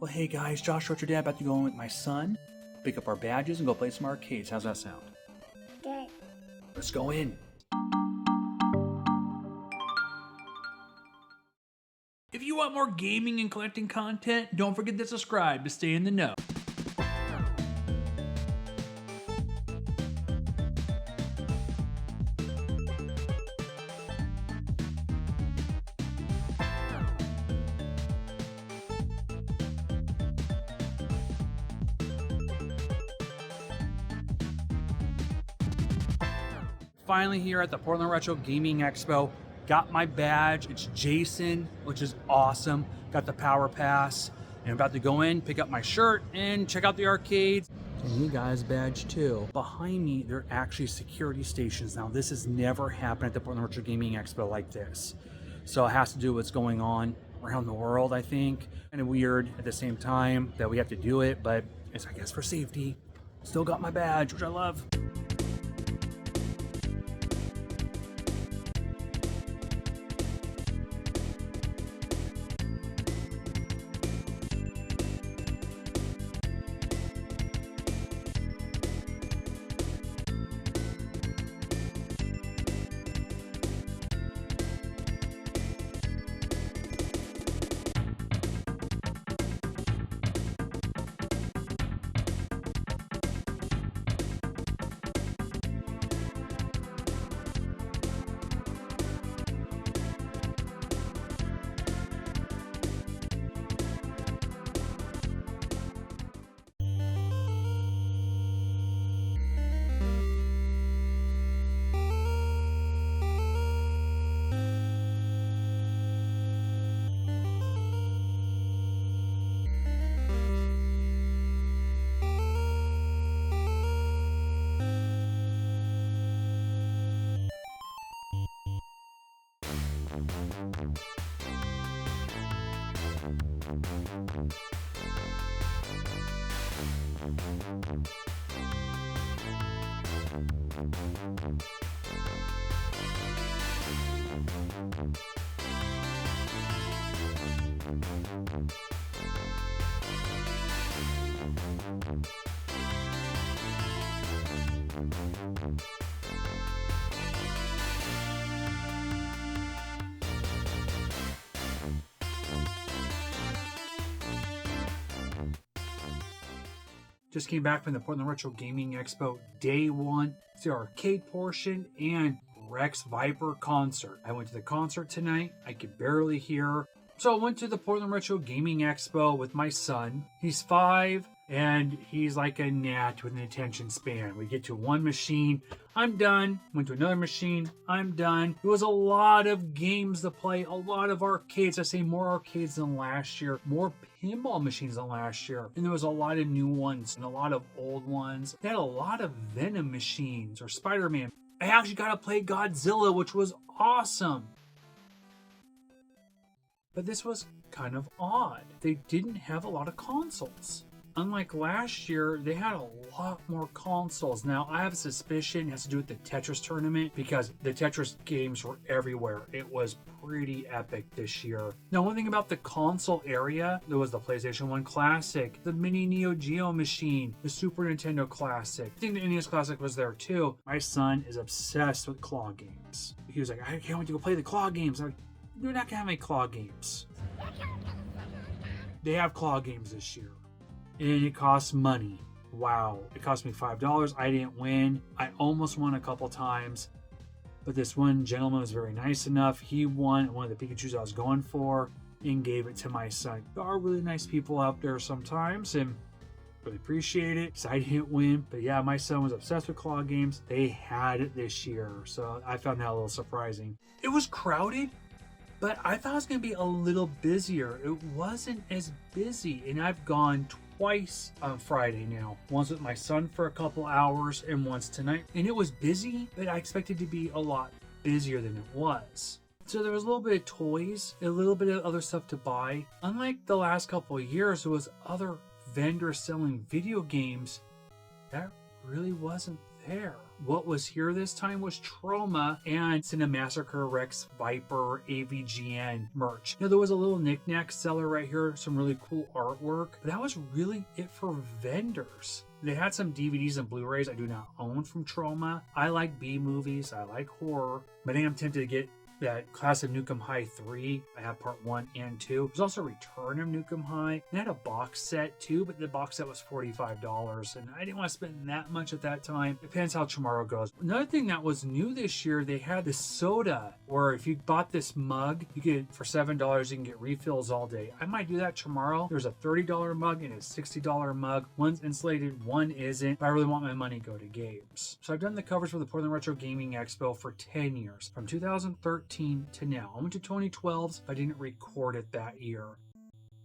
Well, hey guys, Josh Retro Dad about to go in with my son, pick up our badges, and go play some arcades. How's that sound? Good. Let's go in. If you want more gaming and collecting content, don't forget to subscribe to stay in the know. Finally here at the Portland Retro Gaming Expo. Got my badge. It's Jason, which is awesome. Got the power pass. And I'm about to go in, pick up my shirt, and check out the arcades. And you guys badge too. Behind me, there are actually security stations. Now, this has never happened at the Portland Retro Gaming Expo like this. So it has to do with what's going on around the world, I think. Kind of weird at the same time that we have to do it, but it's, I guess, for safety. Still got my badge, which I love. Just came back from the Portland Retro Gaming Expo Day 1. It's the arcade portion and Rex Viper concert. I went to the concert tonight. I could barely hear. So I went to the Portland Retro Gaming Expo with my son. He's 5 and he's like a gnat with an attention span. We get to one machine, I'm done. Went to another machine, I'm done. It was a lot of games to play, a lot of arcades. I say more arcades than last year, more pinball machines than last year. And there was a lot of new ones and a lot of old ones. They had a lot of Venom machines or Spider-Man. I actually got to play Godzilla, which was awesome. But this was kind of odd. They didn't have a lot of consoles. Unlike last year, they had a lot more consoles. Now, I have a suspicion it has to do with the Tetris tournament because the Tetris games were everywhere. It was pretty epic this year. Now, one thing about the console area, there was the PlayStation 1 Classic, the mini Neo Geo machine, the Super Nintendo Classic. I think the NES Classic was there too. My son is obsessed with claw games. He was like, I can't wait to go play the claw games. I'm like, they're not gonna have any claw games. They have claw games this year. And it costs money. Wow. It cost me $5. I didn't win. I almost won a couple times. But this one gentleman was very nice enough. He won one of the Pikachus I was going for and gave it to my son. There are really nice people out there sometimes and really appreciate it because I didn't win. But yeah, my son was obsessed with claw games. They had it this year. So I found that a little surprising. It was crowded, but I thought it was going to be a little busier. It wasn't as busy. And I've gone twice on Friday now. Once with my son for a couple hours and once tonight. And it was busy, but I expected to be a lot busier than it was. So there was a little bit of toys, a little bit of other stuff to buy. Unlike the last couple of years, there was other vendors selling video games. That really wasn't there. What was here this time was Trauma and Cinemassacre Rex Viper AVGN merch. Now, there was a little knickknack seller right here, some really cool artwork, but that was really it for vendors. They had some DVDs and Blu-rays I do not own from Trauma. I like B movies, I like horror, but I am tempted to get that Class of Nuke 'Em High 3. I have part 1 and 2. There's also Return of Nuke 'Em High. They had a box set too, but the box set was $45, and I didn't want to spend that much at that time. Depends how tomorrow goes. Another thing that was new this year, they had the soda, where if you bought this mug, you get for $7, you can get refills all day. I might do that tomorrow. There's a $30 mug and a $60 mug. One's insulated, one isn't. If I really want my money, go to games. So I've done the covers for the Portland Retro Gaming Expo for 10 years, from 2013 to now. I went to 2012, but I didn't record it that year.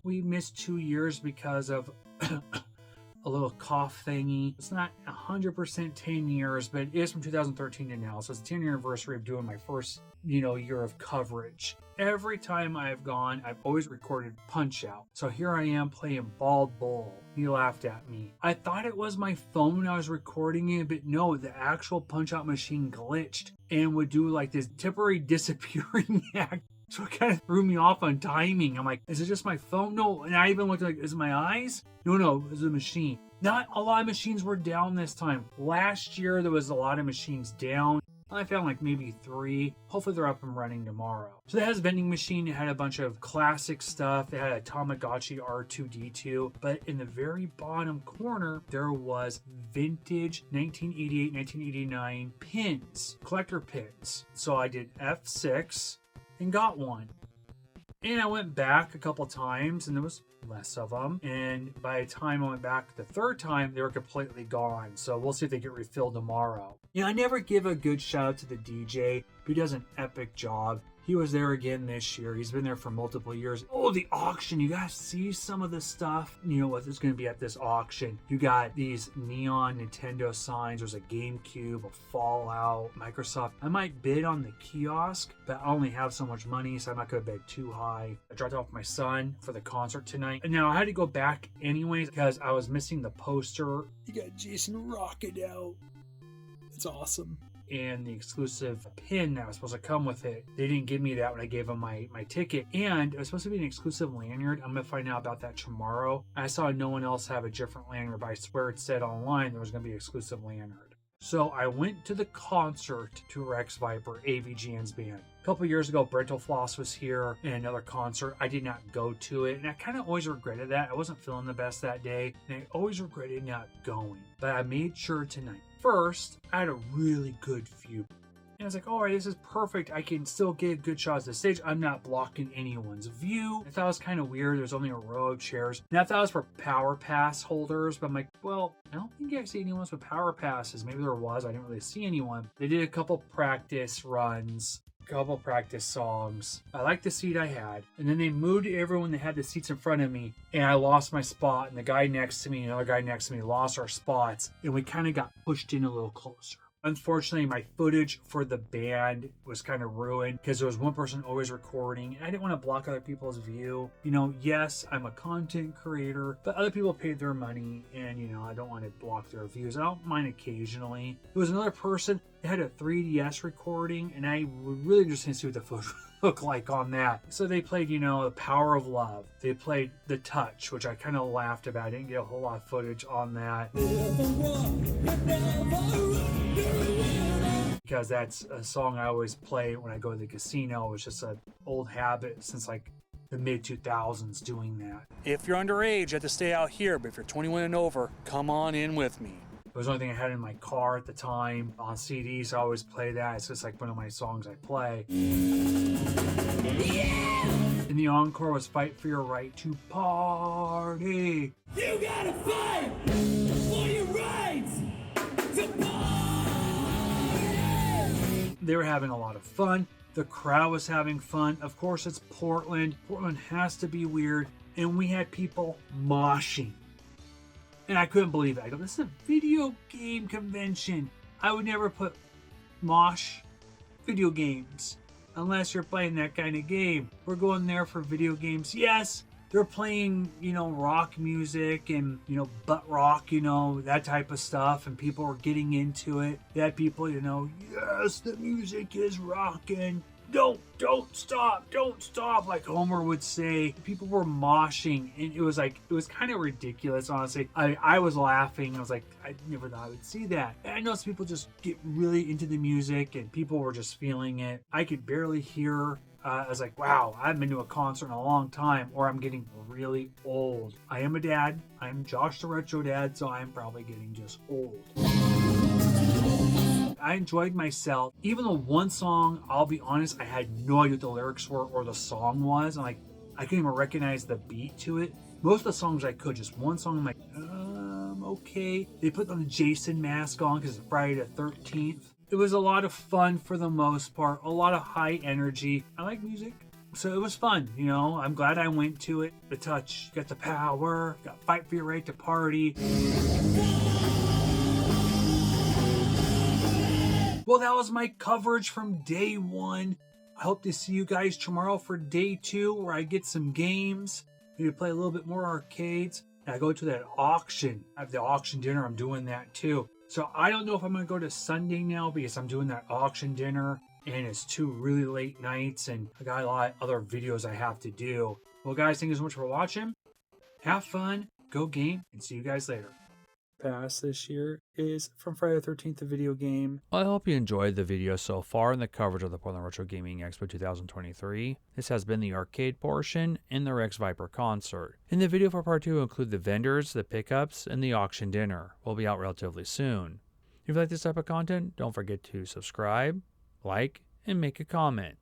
We missed 2 years because of a little cough thingy. It's not 100% 10 years, but it is from 2013 to now. So it's the 10-year anniversary of doing my first, year of coverage. Every time I've gone, I've always recorded Punch Out. So here I am playing Bald Bull. He laughed at me. I thought it was my phone when I was recording it, but no, the actual Punch Out machine glitched and would do like this temporary disappearing act. So it kind of threw me off on timing. I'm like, is it just my phone? No. And I even looked like, is it my eyes? No, it was a machine. Not a lot of machines were down this time. Last year, there was a lot of machines down. I found like maybe 3. Hopefully they're up and running tomorrow. So it has a vending machine. It had a bunch of classic stuff. It had a Tamagotchi R2-D2. But in the very bottom corner, there was vintage 1988, 1989 pins, collector pins. So I did F6 and got one. And I went back a couple times and there was less of them. And by the time I went back the third time, they were completely gone. So we'll see if they get refilled tomorrow. I never give a good shout out to the DJ, who does an epic job. He was there again this year. He's been there for multiple years. Oh, the auction. You guys see some of the stuff? What is going to be at this auction? You got these neon Nintendo signs. There's a GameCube, a Fallout, Microsoft. I might bid on the kiosk, but I only have so much money, so I'm not going to bid too high. I dropped off my son for the concert tonight. And now I had to go back anyways because I was missing the poster. You got Jason Rocket out. It's awesome. And the exclusive pin that was supposed to come with it. They didn't give me that when I gave them my ticket. And it was supposed to be an exclusive lanyard. I'm going to find out about that tomorrow. I saw no one else have a different lanyard, but I swear it said online there was going to be an exclusive lanyard. So I went to the concert to Rex Viper, AVGN's band. A couple years ago, Brental Floss was here in another concert. I did not go to it, and I kind of always regretted that. I wasn't feeling the best that day, and I always regretted not going. But I made sure tonight. First, I had a really good view. And I was like, all right, this is perfect. I can still get good shots of the stage. I'm not blocking anyone's view. I thought it was kind of weird. There's only a row of chairs. And I thought it was for Power Pass holders. But I'm like, well, I don't think I see anyone with Power Passes. Maybe there was. I didn't really see anyone. They did a couple practice runs. Couple practice songs. I liked the seat I had. And then they moved everyone that had the seats in front of me. And I lost my spot. And the guy next to me and another guy next to me lost our spots. And we kind of got pushed in a little closer. Unfortunately, my footage for the band was kind of ruined because there was one person always recording. And I didn't want to block other people's view. Yes, I'm a content creator, but other people paid their money and, I don't want to block their views. I don't mind occasionally. There was another person that had a 3DS recording and I would really just see what the footage looked like on that. So they played, The Power of Love. They played The Touch, which I kind of laughed about. I didn't get a whole lot of footage on that. Because that's a song I always play when I go to the casino. It's just an old habit since like the mid-2000s doing that. If you're underage, you have to stay out here, but if you're 21 and over, come on in with me. It was the only thing I had in my car at the time on CD, so I always play that. It's just like one of my songs I play. Yeah! And the encore was Fight for Your Right to Party. You gotta fight for your rights to party! They were having a lot of fun. The crowd was having fun. Of course, it's Portland. Portland has to be weird. And we had people moshing. And I couldn't believe it. I go, this is a video game convention. I would never put mosh video games unless you're playing that kind of game. We're going there for video games. Yes, they're playing, rock music and, butt rock, that type of stuff. And people were getting into it. They had people, yes, the music is rocking. Don't stop, like Homer would say. People were moshing, and it was kind of ridiculous, honestly. I was laughing. I was like, I never thought I would see that. And I know some people just get really into the music, and people were just feeling it. I could barely hear. I was like, wow, I haven't been to a concert in a long time, or I'm getting really old. I am a dad. I'm Josh the Retro Dad, so I'm probably getting just old. I enjoyed myself. Even though one song, I'll be honest, I had no idea what the lyrics were or the song was. I couldn't even recognize the beat to it. Most of the songs I could. Just one song, I'm like, okay. They put the Jason mask on because it's Friday the 13th. It was a lot of fun for the most part. A lot of high energy. I like music. So it was fun, I'm glad I went to it. The touch, got the power, got fight for your right to party. Well, that was my coverage from day one. I hope to see you guys tomorrow for day 2, where I get some games, maybe play a little bit more arcades, and I go to that auction. I have the auction dinner. I'm doing that too. So I don't know if I'm going to go to Sunday now because I'm doing that auction dinner, and it's 2 really late nights, and I got a lot of other videos I have to do. Well, guys, thank you so much for watching. Have fun, go game, and see you guys later. Pass this year is from Friday the 13th, the video game. Well, I hope you enjoyed the video so far and the coverage of the Portland Retro Gaming Expo 2023. This has been the arcade portion and the Rex Viper concert. In the video for part 2 will include the vendors, the pickups, and the auction dinner. Will be out relatively soon. If you like this type of content, don't forget to subscribe, like, and make a comment.